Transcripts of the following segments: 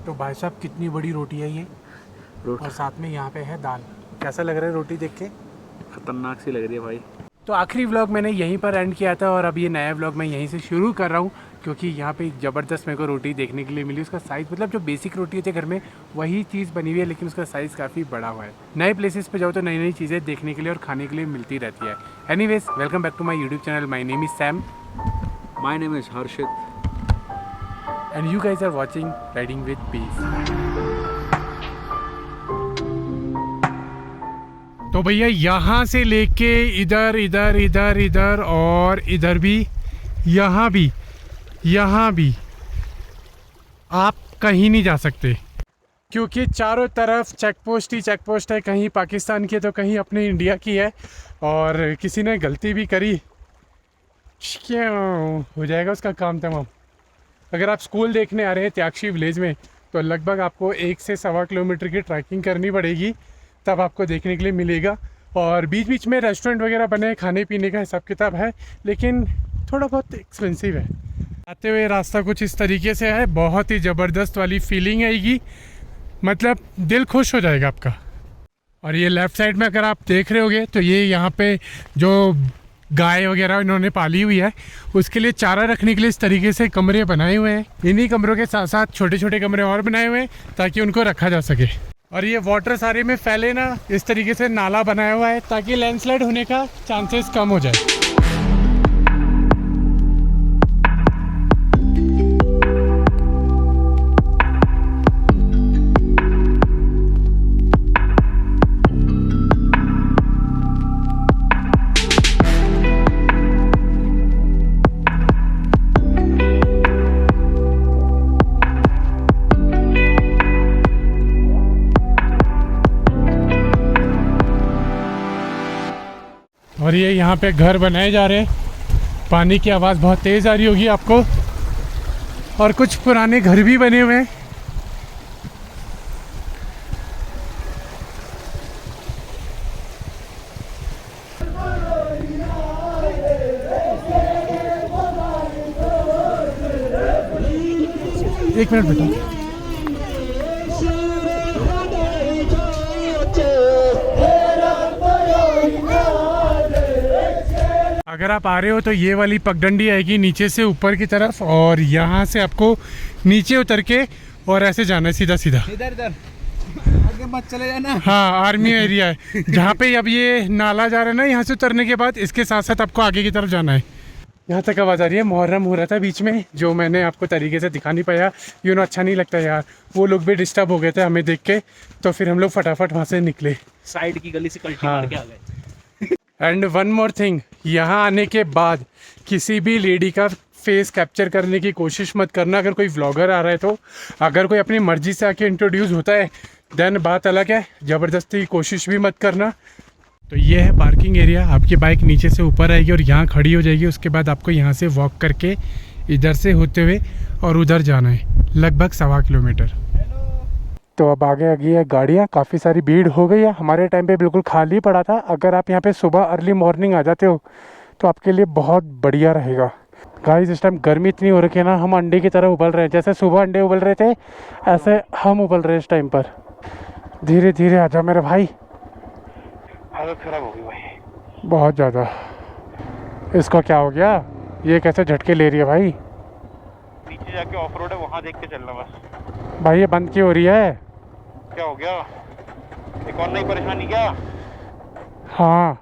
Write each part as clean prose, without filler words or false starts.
तो भाई साहब कितनी बड़ी रोटी है ये, और साथ में यहाँ पे है दाल। कैसा लग रहा है रोटी देख के? खतरनाक सी लग रही है भाई। तो आखिरी व्लॉग मैंने यहीं पर एंड किया था और अब ये नया व्लॉग मैं यहीं से शुरू कर रहा हूँ, क्योंकि यहाँ पे ज़बरदस्त मेरे को रोटी देखने के लिए मिली। उसका साइज़ मतलब जो बेसिक रोटी होती है घर में वही चीज़ बनी हुई है, लेकिन उसका साइज़ काफ़ी बड़ा हुआ है। नए प्लेसेस पे जाओ तो नई नई चीज़ें देखने के लिए और खाने के लिए मिलती रहती है। Anyways, welcome back to my YouTube channel. My name is Sam. My name is Harshit and you guys are watching riding with peace. तो भैया यहाँ से लेके इधर इधर इधर इधर और इधर भी, यहाँ भी आप कहीं नहीं जा सकते, क्योंकि चारों तरफ चेक पोस्ट ही चेक पोस्ट है। कहीं पाकिस्तान की है तो कहीं अपने इंडिया की है, और किसी ने गलती भी करी क्यों हो जाएगा उसका काम तमाम। अगर आप स्कूल देखने आ रहे हैं त्यागशी विलेज में, तो लगभग आपको 1 से 1.25 किलोमीटर की ट्रैकिंग करनी पड़ेगी, तब आपको देखने के लिए मिलेगा। और बीच बीच में रेस्टोरेंट वगैरह बने, खाने पीने का हिसाब किताब है, लेकिन थोड़ा बहुत एक्सपेंसिव है। आते हुए रास्ता कुछ इस तरीके से है, बहुत ही ज़बरदस्त वाली फीलिंग आएगी, मतलब दिल खुश हो जाएगा आपका। और ये लेफ़्ट साइड में अगर आप देख रहे होगे तो ये यहाँ पे जो गाय वगैरह इन्होंने पाली हुई है, उसके लिए चारा रखने के लिए इस तरीके से कमरे बनाए हुए हैं। इन्हीं कमरों के साथ साथ छोटे छोटे कमरे और बनाए हुए हैं ताकि उनको रखा जा सके। और ये वाटर सारे में फैले ना, इस तरीके से नाला बनाया हुआ है ताकि लैंडस्लाइड होने का चांसेस कम हो जाए। और ये यहाँ पे घर बनाए जा रहे हैं। पानी की आवाज़ बहुत तेज़ आ रही होगी आपको। और कुछ पुराने घर भी बने हुए हैं। एक मिनट बेटा। अगर आप आ रहे हो तो ये वाली पगडंडी आएगी नीचे से ऊपर की तरफ, और यहाँ से आपको नीचे उतर के और ऐसे जाना है सीधा सीधा। इधर आगे मत चले जाना। हाँ, आर्मी एरिया है जहाँ पे अब ये नाला जा रहा है ना, यहाँ से उतरने के बाद इसके साथ साथ आपको आगे की तरफ जाना है। यहाँ तक आवाज़ आ रही है। मुहर्रम हो रहा था बीच में, जो मैंने आपको तरीके से दिखा नहीं पाया। अच्छा नहीं लगता यार, वो लोग भी डिस्टर्ब हो गए थे हमें देख के, तो फिर हम लोग फटाफट वहाँ से निकले, साइड की गली से कल्टी मार के आ गए। एंड वन मोर थिंग, यहाँ आने के बाद किसी भी लेडी का फेस कैप्चर करने की कोशिश मत करना। अगर कोई व्लॉगर आ रहा है तो, अगर कोई अपनी मर्जी से आके इंट्रोड्यूस होता है देन बात अलग है, ज़बरदस्ती की कोशिश भी मत करना। तो ये है पार्किंग एरिया। आपकी बाइक नीचे से ऊपर आएगी और यहाँ खड़ी हो जाएगी। उसके बाद आपको यहाँ से वॉक करके इधर से होते हुए और उधर जाना है, लगभग 1.25 किलोमीटर। तो अब आगे आ गई है गाड़ियाँ, काफ़ी सारी भीड़ हो गई है। हमारे टाइम पे बिल्कुल खाली पड़ा था। अगर आप यहाँ पे सुबह अर्ली मॉर्निंग आ जाते हो तो आपके लिए बहुत बढ़िया रहेगा। गाइस, इस टाइम गर्मी इतनी हो रखी है ना, हम अंडे की तरह उबल रहे हैं। जैसे सुबह अंडे उबल रहे थे, ऐसे हम उबल रहे हैं इस टाइम पर। धीरे धीरे आ जाओ मेरे भाई। हालत खराब हो गई भाई, बहुत ज़्यादा। इसको क्या हो गया? ये कैसे झटके ले रही है भाई? पीछे जाके ऑफ रोड है, वहाँ देख के चलना बस। भाई ये बंद क्यों हो रही है? क्या हो गया? एक और नई परेशानी क्या? हाँ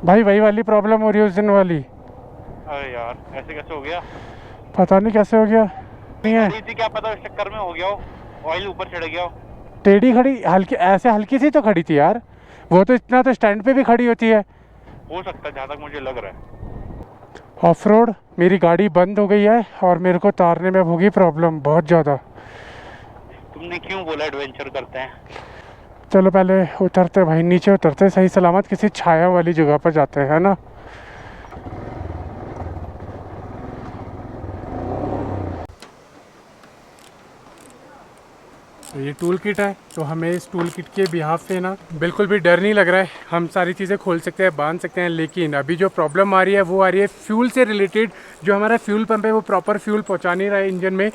भाई, वही वाली प्रॉब्लम हो रही है उस दिन वाली। अरे यार, ऐसे कैसे हो गया? पता नहीं कैसे हो गया। नहीं है, थी क्या पता, उस चक्कर में हो गया हो, ऑयल ऊपर चढ़ गया हो। टेढ़ी खड़ी, हल्की ऐसे हल्की सी तो खड़ी थी यार। वो तो इतना तो स्टैंड पे भी खड़ी होती है। हो सकता है, जहाँ तक मुझे लग रहा है। ऑफ रोड मेरी गाड़ी बंद हो गई है और मेरे को तारने में होगी प्रॉब्लम बहुत ज़्यादा। तुमने क्यों बोला एडवेंचर करते हैं? चलो पहले उतरते भाई, नीचे उतरते, सही सलामत किसी छाया वाली जगह पर जाते हैं, है ना। तो ये टूल किट है, तो हमें इस टूल किट के बिहाफ पे ना बिल्कुल भी डर नहीं लग रहा है। हम सारी चीज़ें खोल सकते हैं, बांध सकते हैं। लेकिन अभी जो प्रॉब्लम आ रही है वो आ रही है फ्यूल से रिलेटेड। जो हमारा फ्यूल पंप है वो प्रॉपर फ्यूल पहुंचा नहीं रहा है इंजन में।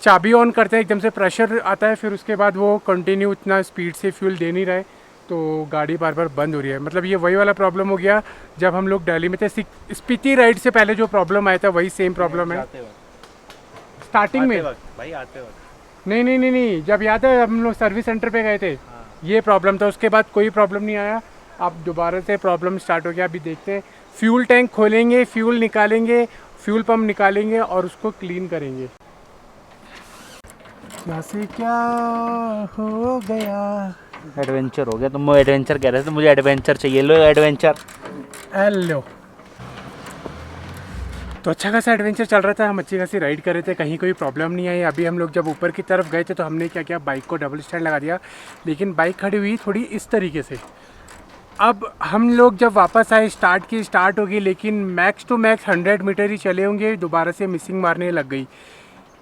चाबी ऑन करते हैं, एकदम से प्रेशर आता है, फिर उसके बाद वो कंटिन्यू उतना स्पीड से फ्यूल दे नहीं रहा है, तो गाड़ी बार बार बंद हो रही है। मतलब ये वही वाला प्रॉब्लम हो गया जब हम लोग दिल्ली में थे। स्पीति राइड से पहले जो प्रॉब्लम आया था वही सेम प्रॉब्लम है स्टार्टिंग में। भाई आते वक्त नहीं, जब याद है हम लोग सर्विस सेंटर पे गए थे, ये प्रॉब्लम था। उसके बाद कोई प्रॉब्लम नहीं आया। अब दोबारा से प्रॉब्लम स्टार्ट हो गया। अभी देखते हैं, फ्यूल टैंक खोलेंगे, फ्यूल निकालेंगे, फ्यूल पंप निकालेंगे और उसको क्लीन करेंगे। यहाँ से क्या हो गया? एडवेंचर हो गया। तुम एडवेंचर कह रहे थे, मुझे एडवेंचर चाहिए। लो एडवेंचर। हेलो। तो अच्छा खासा एडवेंचर चल रहा था, हम अच्छी खासी राइड कर रहे थे, कहीं कोई प्रॉब्लम नहीं आई। अभी हम लोग जब ऊपर की तरफ गए थे तो हमने क्या किया, बाइक को डबल स्टैंड लगा दिया, लेकिन बाइक खड़ी हुई थोड़ी इस तरीके से। अब हम लोग जब वापस आए, स्टार्ट होगी, लेकिन मैक्स टू मैक्स 100 मीटर ही चले होंगे, दोबारा से मिसिंग मारने लग गई।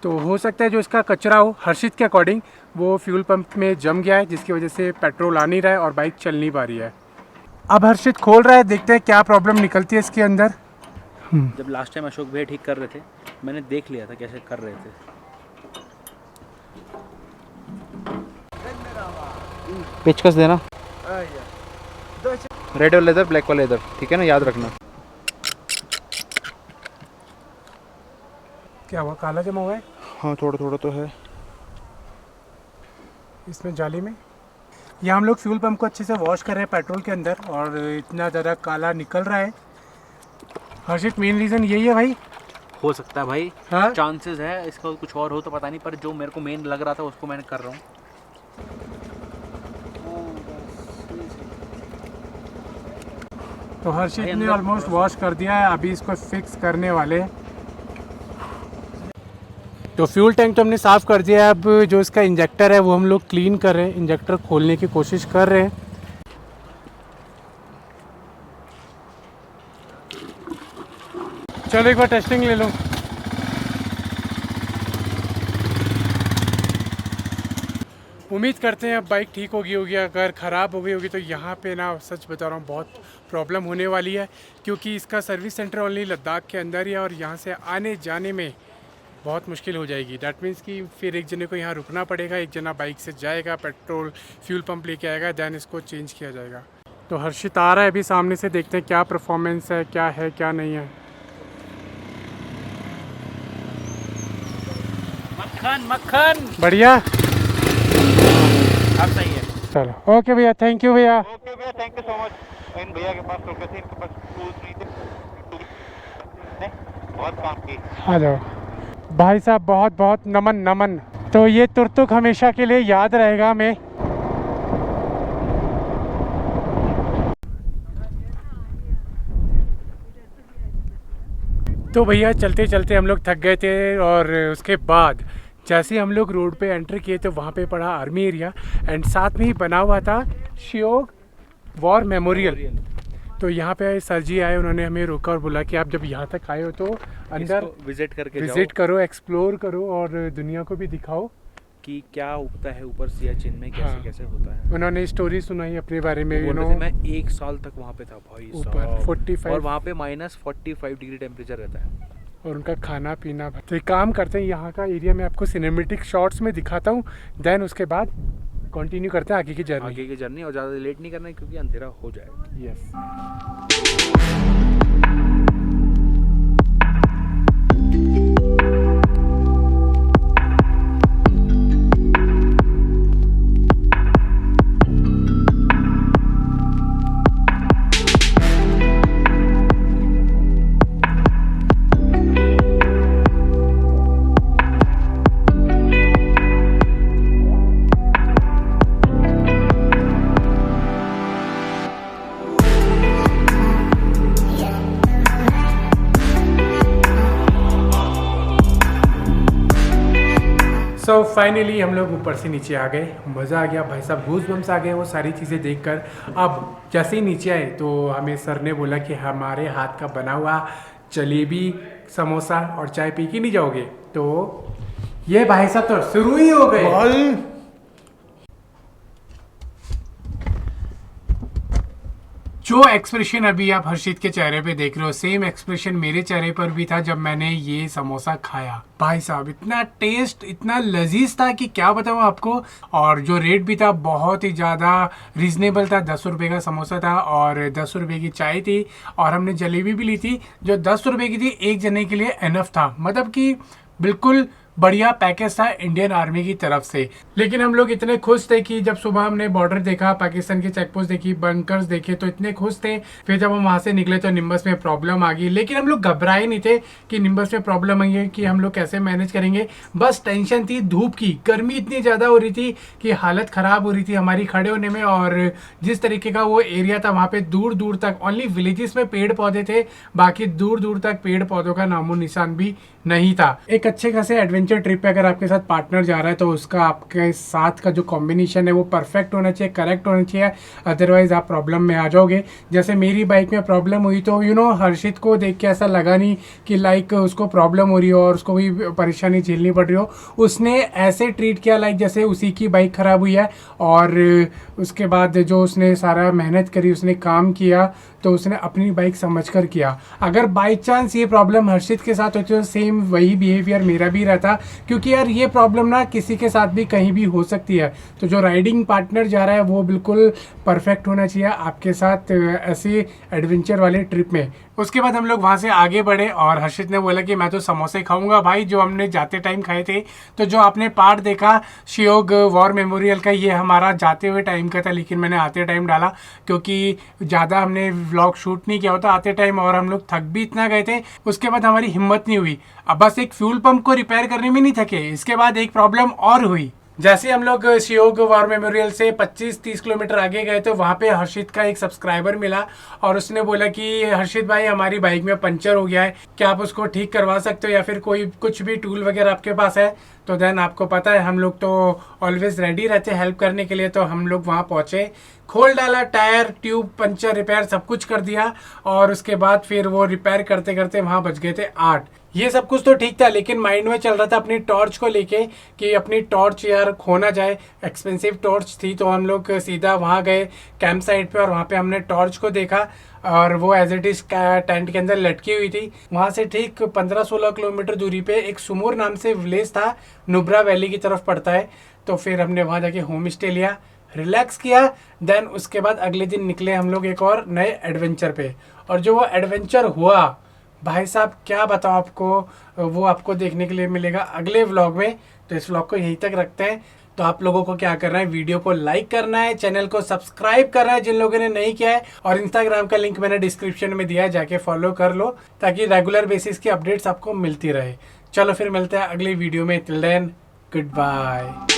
तो हो सकता है जो इसका कचरा हो, हर्षित के अकॉर्डिंग, वो फ्यूल पंप में जम गया है, जिसकी वजह से पेट्रोल आ नहीं रहा है और बाइक चल नहीं पा रही है। अब हर्षित खोल रहा है, देखते हैं क्या प्रॉब्लम निकलती है इसके अंदर। जब लास्ट टाइम अशोक भैया ठीक कर रहे थे, मैंने देख लिया था कैसे कर रहे थे। पेचकस देना। रेड वाला इधर, ब्लैक वाला इधर, ठीक है ना, याद रखना। क्या हुआ, काला जमा हुआ है हाँ थोड़ा थोड़ा तो है इसमें जाली में। यहाँ हम लोग फ्यूल पंप को अच्छे से वॉश कर रहे हैं पेट्रोल के अंदर, और इतना ज़्यादा काला निकल रहा है। हर्षित मेन रीज़न यही है भाई। हो सकता है भाई, हाँ, चांसेस है, इसका कुछ और हो तो पता नहीं, पर जो मेरे को मेन लग रहा था उसको मैंने कर रहा हूँ। तो हर्षित ने ऑलमोस्ट वॉश कर दिया है, अभी इसको फिक्स करने वाले हैं। तो फ्यूल टैंक तो हमने साफ़ कर दिया है। अब जो इसका इंजेक्टर है वो हम लोग क्लीन कर रहे हैं, इंजेक्टर खोलने की कोशिश कर रहे हैं। चलो एक बार टेस्टिंग ले लो। उम्मीद करते हैं अब बाइक ठीक होगी। अगर ख़राब हो गई होगी तो यहाँ पे ना, सच बता रहा हूँ, बहुत प्रॉब्लम होने वाली है, क्योंकि इसका सर्विस सेंटर ओनली लद्दाख के अंदर ही है और यहाँ से आने जाने में बहुत मुश्किल हो जाएगी। डैट मीन्स कि फिर एक जने को यहाँ रुकना पड़ेगा, एक जना बाइक से जाएगा, पेट्रोल फ्यूल पंप लेके आएगा, दैन इसको चेंज किया जाएगा। तो हर्षित आ रहा है अभी सामने से, देखते हैं क्या परफॉर्मेंस है क्या नहीं है। मक्खन बढ़िया, अब सही है। चलो ओके भैया, थैंक यू भैया। ओके भैया, थैंक यू सो मच। इन भैया के पास रुके थे, इनके पास टूल्स नहीं थे, ने बहुत काम की। आ जाओ भाई साहब, बहुत बहुत नमन। तो ये तुर्तुक हमेशा के लिए याद रहेगा हमें। तो भैया चलते चलते हम लोग थक गए थे, और उसके बाद जैसे हम लोग रोड पे एंटर किए तो वहाँ पे पड़ा आर्मी एरिया, एंड साथ में ही बना हुआ था शियोग वॉर मेमोरियल। तो यहाँ पे सर जी आए, उन्होंने हमें रोका और बोला कि आप जब यहाँ तक आए हो तो अंदर विजिट करो, एक्सप्लोर करो और दुनिया को भी दिखाओ कि क्या उगता है ऊपर सियाचिन में, कैसे कैसे होता है। उन्होंने स्टोरी सुनाई अपने बारे में। मैं 1 साल तक वहाँ पे था भाई ऊपर 45, और वहाँ पे -45 डिग्री टेम्परेचर रहता है, और उनका खाना पीना। तो एक काम करते हैं, यहाँ का एरिया मैं आपको सिनेमेटिक शॉट्स में दिखाता हूँ, देन उसके बाद कंटिन्यू करते हैं आगे की जर्नी। और ज़्यादा लेट नहीं करना है क्योंकि अंधेरा हो जाएगा। यस। सो फाइनली हम लोग ऊपर से नीचे आ गए, मज़ा आ गया भाई साहब, गूज़बम्स आ गए वो सारी चीज़ें देखकर। अब जैसे ही नीचे आए तो हमें सर ने बोला कि हमारे हाथ का बना हुआ जलेबी, समोसा और चाय पी के नहीं जाओगे। तो ये भाई साहब तो शुरू ही हो गए। जो एक्सप्रेशन अभी आप हर्षित के चेहरे पे देख रहे हो, सेम एक्सप्रेशन मेरे चेहरे पर भी था जब मैंने ये समोसा खाया। भाई साहब इतना टेस्ट, इतना लजीज था कि क्या बताऊँ आपको। और जो रेट भी था बहुत ही ज़्यादा रीजनेबल था। 10 रुपये का समोसा था और 10 रुपये की चाय थी, और हमने जलेबी भी ली थी जो 10 रुपये की थी। एक जने के लिए एनफ था, मतलब कि बिल्कुल बढ़िया पैकेज था इंडियन आर्मी की तरफ से। लेकिन हम लोग इतने खुश थे कि जब सुबह हमने बॉर्डर देखा, पाकिस्तान की चेकपोस्ट देखी, बंकर्स देखे, तो इतने खुश थे। फिर जब हम वहां से निकले तो निम्बस में प्रॉब्लम आ गई, लेकिन हम लोग घबराए नहीं थे कि निम्बस में प्रॉब्लम आई है, कि हम लोग कैसे मैनेज करेंगे। बस टेंशन थी धूप की। गर्मी इतनी ज़्यादा हो रही थी कि हालत ख़राब हो रही थी हमारी खड़े होने में। और जिस तरीके का वो एरिया था वहाँ पे दूर दूर तक ओनली विलेजेस में पेड़ पौधे थे, बाकी दूर दूर तक पेड़ पौधों का नामो निशान भी नहीं था। एक अच्छे खासे एडवेंचर ट्रिप पे अगर आपके साथ पार्टनर जा रहा है तो उसका आपके साथ का जो कॉम्बिनेशन है वो परफेक्ट होना चाहिए, करेक्ट होना चाहिए, अदरवाइज आप प्रॉब्लम में आ जाओगे। जैसे मेरी बाइक में प्रॉब्लम हुई तो हर्षित को देख के ऐसा लगा नहीं कि लाइक उसको प्रॉब्लम हो रही हो और उसको भी परेशानी झेलनी पड़ रही हो। उसने ऐसे ट्रीट किया लाइक जैसे उसी की बाइक खराब हुई है। और उसके बाद जो उसने सारा मेहनत करी, उसने काम किया, तो उसने अपनी बाइक समझकर किया। अगर बाई चांस ये प्रॉब्लम हर्षित के साथ होती तो सेम वही बिहेवियर मेरा भी रहता, क्योंकि यार ये प्रॉब्लम ना किसी के साथ भी कहीं भी हो सकती है। तो जो राइडिंग पार्टनर जा रहा है वो बिल्कुल परफेक्ट होना चाहिए आपके साथ ऐसे एडवेंचर वाले ट्रिप में। उसके बाद हम लोग वहाँ से आगे बढ़े और हर्षित ने बोला कि मैं तो समोसे खाऊंगा भाई जो हमने जाते टाइम खाए थे। तो जो आपने पार्ट देखा शियोग वॉर मेमोरियल का, ये हमारा जाते हुए टाइम का था, लेकिन मैंने आते टाइम डाला क्योंकि ज़्यादा हमने व्लॉग शूट नहीं किया होता आते टाइम, और हम लोग थक भी इतना गए थे। उसके बाद हमारी हिम्मत नहीं हुई। अब बस एक फ्यूल पंप को रिपेयर करने में नहीं थके, इसके बाद एक प्रॉब्लम और हुई। जैसे हम लोग शियोग वॉर मेमोरियल से 25-30 किलोमीटर आगे गए तो वहाँ पे हर्षित का एक सब्सक्राइबर मिला और उसने बोला कि हर्षित भाई हमारी बाइक में पंचर हो गया है, क्या आप उसको ठीक करवा सकते हो या फिर कोई कुछ भी टूल वगैरह आपके पास है। तो देन आपको पता है हम लोग तो ऑलवेज रेडी रहते हैं हेल्प करने के लिए। तो हम लोग वहाँ पहुँचे, खोल डाला टायर, ट्यूब, पंचर रिपेयर सब कुछ कर दिया। और उसके बाद फिर वो रिपेयर करते करते वहाँ बच गए थे 8। ये सब कुछ तो ठीक था, लेकिन माइंड में चल रहा था अपनी टॉर्च को लेके कि अपनी टॉर्च यार खो ना जाए। एक्सपेंसिव टॉर्च थी, तो हम लोग सीधा वहाँ गए कैंप साइट पे और वहाँ पे हमने टॉर्च को देखा और वो एज इट इज टेंट के अंदर लटकी हुई थी। वहाँ से ठीक 15-16 किलोमीटर दूरी पे एक सुमूर नाम से विलेज था, नुब्रा वैली की तरफ पड़ता है। तो फिर हमने वहाँ जाके होम स्टे लिया, रिलैक्स किया। देन उसके बाद अगले दिन निकले हम लोग एक और नए एडवेंचर पे। और जो वो एडवेंचर हुआ भाई साहब क्या बताऊँ आपको, वो आपको देखने के लिए मिलेगा अगले व्लॉग में। तो इस व्लॉग को यहीं तक रखते हैं। तो आप लोगों को क्या करना है, वीडियो को लाइक करना है, चैनल को सब्सक्राइब करना है जिन लोगों ने नहीं किया है, और इंस्टाग्राम का लिंक मैंने डिस्क्रिप्शन में दिया है, जाके फॉलो कर लो ताकि रेगुलर बेसिस की अपडेट्स आपको मिलती रहे। चलो फिर मिलते हैं अगली वीडियो में। Till then good bye.